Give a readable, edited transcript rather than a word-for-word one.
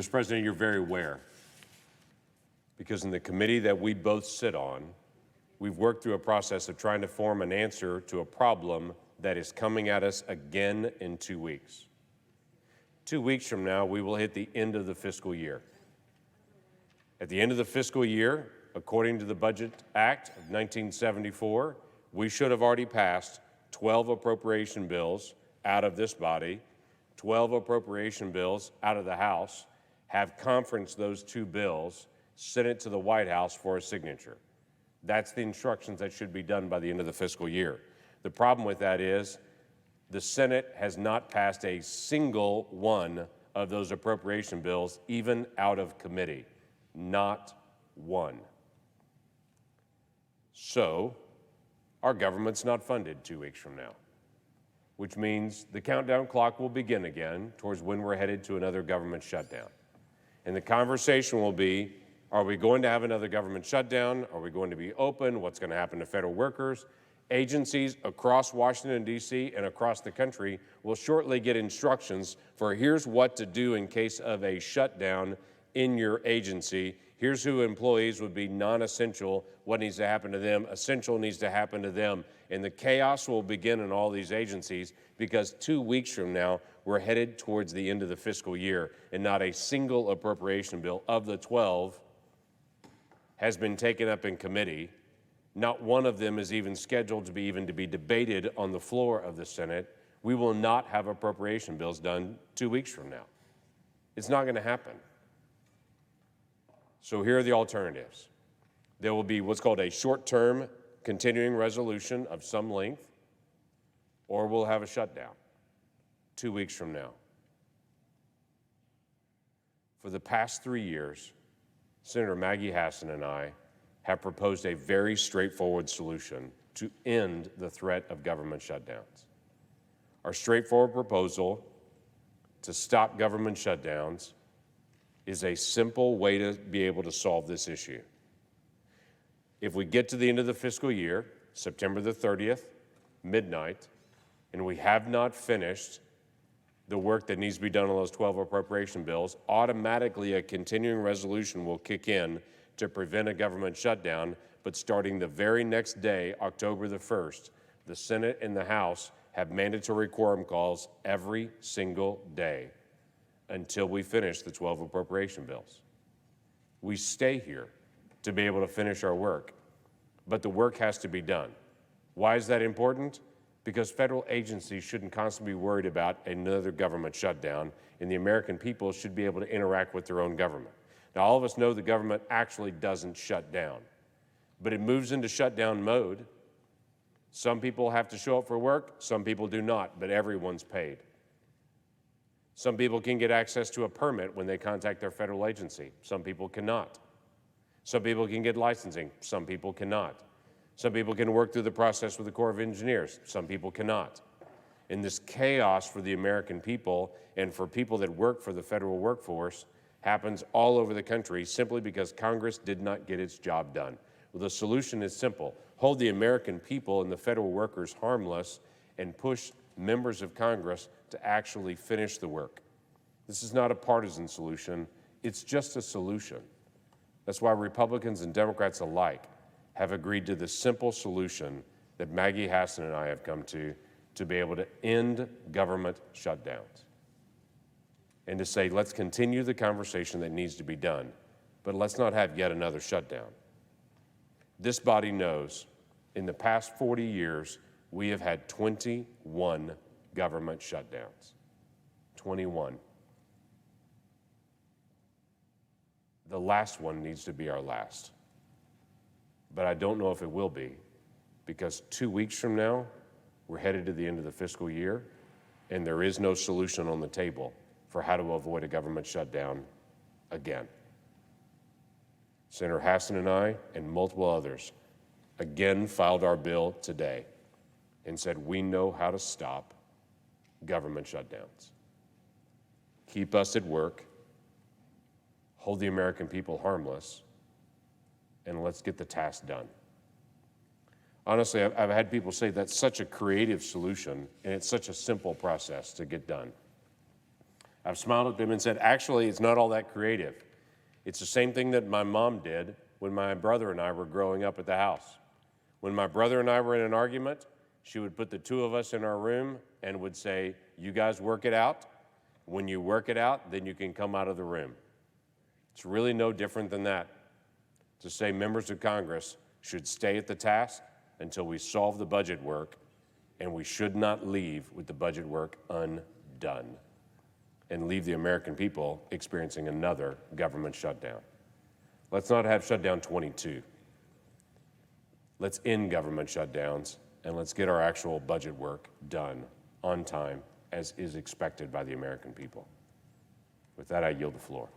Mr. President, you're very aware, because in the committee that we both sit on, we've worked through a process of trying to form an answer to a problem that is coming at us again in 2 weeks. 2 weeks from now, we will hit the end of the fiscal year. At the end of the fiscal year, according to the Budget Act of 1974, we should have already passed 12 appropriation bills out of this body, 12 appropriation bills out of the House, have conferenced those two bills, sent it to the White House for a signature. That's the instructions that should be done by the end of the fiscal year. The problem with that is the Senate has not passed a single one of those appropriation bills, even out of committee. Not one. So, our government's not funded 2 weeks from now, which means the countdown clock will begin again towards when we're headed to another government shutdown. And the conversation will be, are we going to have another government shutdown? Are we going to be open? What's going to happen to federal workers? Agencies across Washington, D.C. and across the country will shortly get instructions for here's what to do in case of a shutdown in your agency. Here's who employees would be non-essential, what needs to happen to them, essential needs to happen to them. And the chaos will begin in all these agencies because 2 weeks from now, we're headed towards the end of the fiscal year and not a single appropriation bill of the 12 has been taken up in committee. Not one of them is even scheduled to be debated on the floor of the Senate. We will not have appropriation bills done 2 weeks from now. It's not going to happen. So here are the alternatives. There will be what's called a short-term continuing resolution of some length, or we'll have a shutdown 2 weeks from now. For the past 3 years, Senator Maggie Hassan and I have proposed a very straightforward solution to end the threat of government shutdowns. Our straightforward proposal to stop government shutdowns is a simple way to be able to solve this issue. If we get to the end of the fiscal year, September the 30th, midnight, and we have not finished the work that needs to be done on those 12 appropriation bills, automatically a continuing resolution will kick in to prevent a government shutdown, but starting the very next day, October the 1st, the Senate and the House have mandatory quorum calls every single day until we finish the 12 appropriation bills. We stay here to be able to finish our work, but the work has to be done. Why is that important? Because federal agencies shouldn't constantly be worried about another government shutdown, and the American people should be able to interact with their own government. Now, all of us know the government actually doesn't shut down, but it moves into shutdown mode. Some people have to show up for work, some people do not, but everyone's paid. Some people can get access to a permit when they contact their federal agency. Some people cannot. Some people can get licensing. Some people cannot. Some people can work through the process with the Corps of Engineers. Some people cannot. And this chaos for the American people and for people that work for the federal workforce happens all over the country simply because Congress did not get its job done. Well, the solution is simple. Hold the American people and the federal workers harmless and push members of Congress to actually finish the work. This is not a partisan solution. It's just a solution. That's why Republicans and Democrats alike have agreed to the simple solution that Maggie Hassan and I have come to be able to end government shutdowns and to say, let's continue the conversation that needs to be done, but let's not have yet another shutdown. This body knows in the past 40 years, we have had 21 government shutdowns. 21. The last one needs to be our last. But I don't know if it will be, because 2 weeks from now, we're headed to the end of the fiscal year, and there is no solution on the table for how to avoid a government shutdown again. Senator Hassan and I and multiple others again filed our bill today and said we know how to stop government shutdowns. Keep us at work, hold the American people harmless, and let's get the task done. Honestly, I've had people say that's such a creative solution, and it's such a simple process to get done. I've smiled at them and said, actually, it's not all that creative. It's the same thing that my mom did when my brother and I were growing up at the house. When my brother and I were in an argument, she would put the two of us in our room and would say, you guys work it out. When you work it out, then you can come out of the room. It's really no different than that. To say members of Congress should stay at the task until we solve the budget work, and we should not leave with the budget work undone and leave the American people experiencing another government shutdown. Let's not have shutdown 22. Let's end government shutdowns, and let's get our actual budget work done on time, as is expected by the American people. With that, I yield the floor.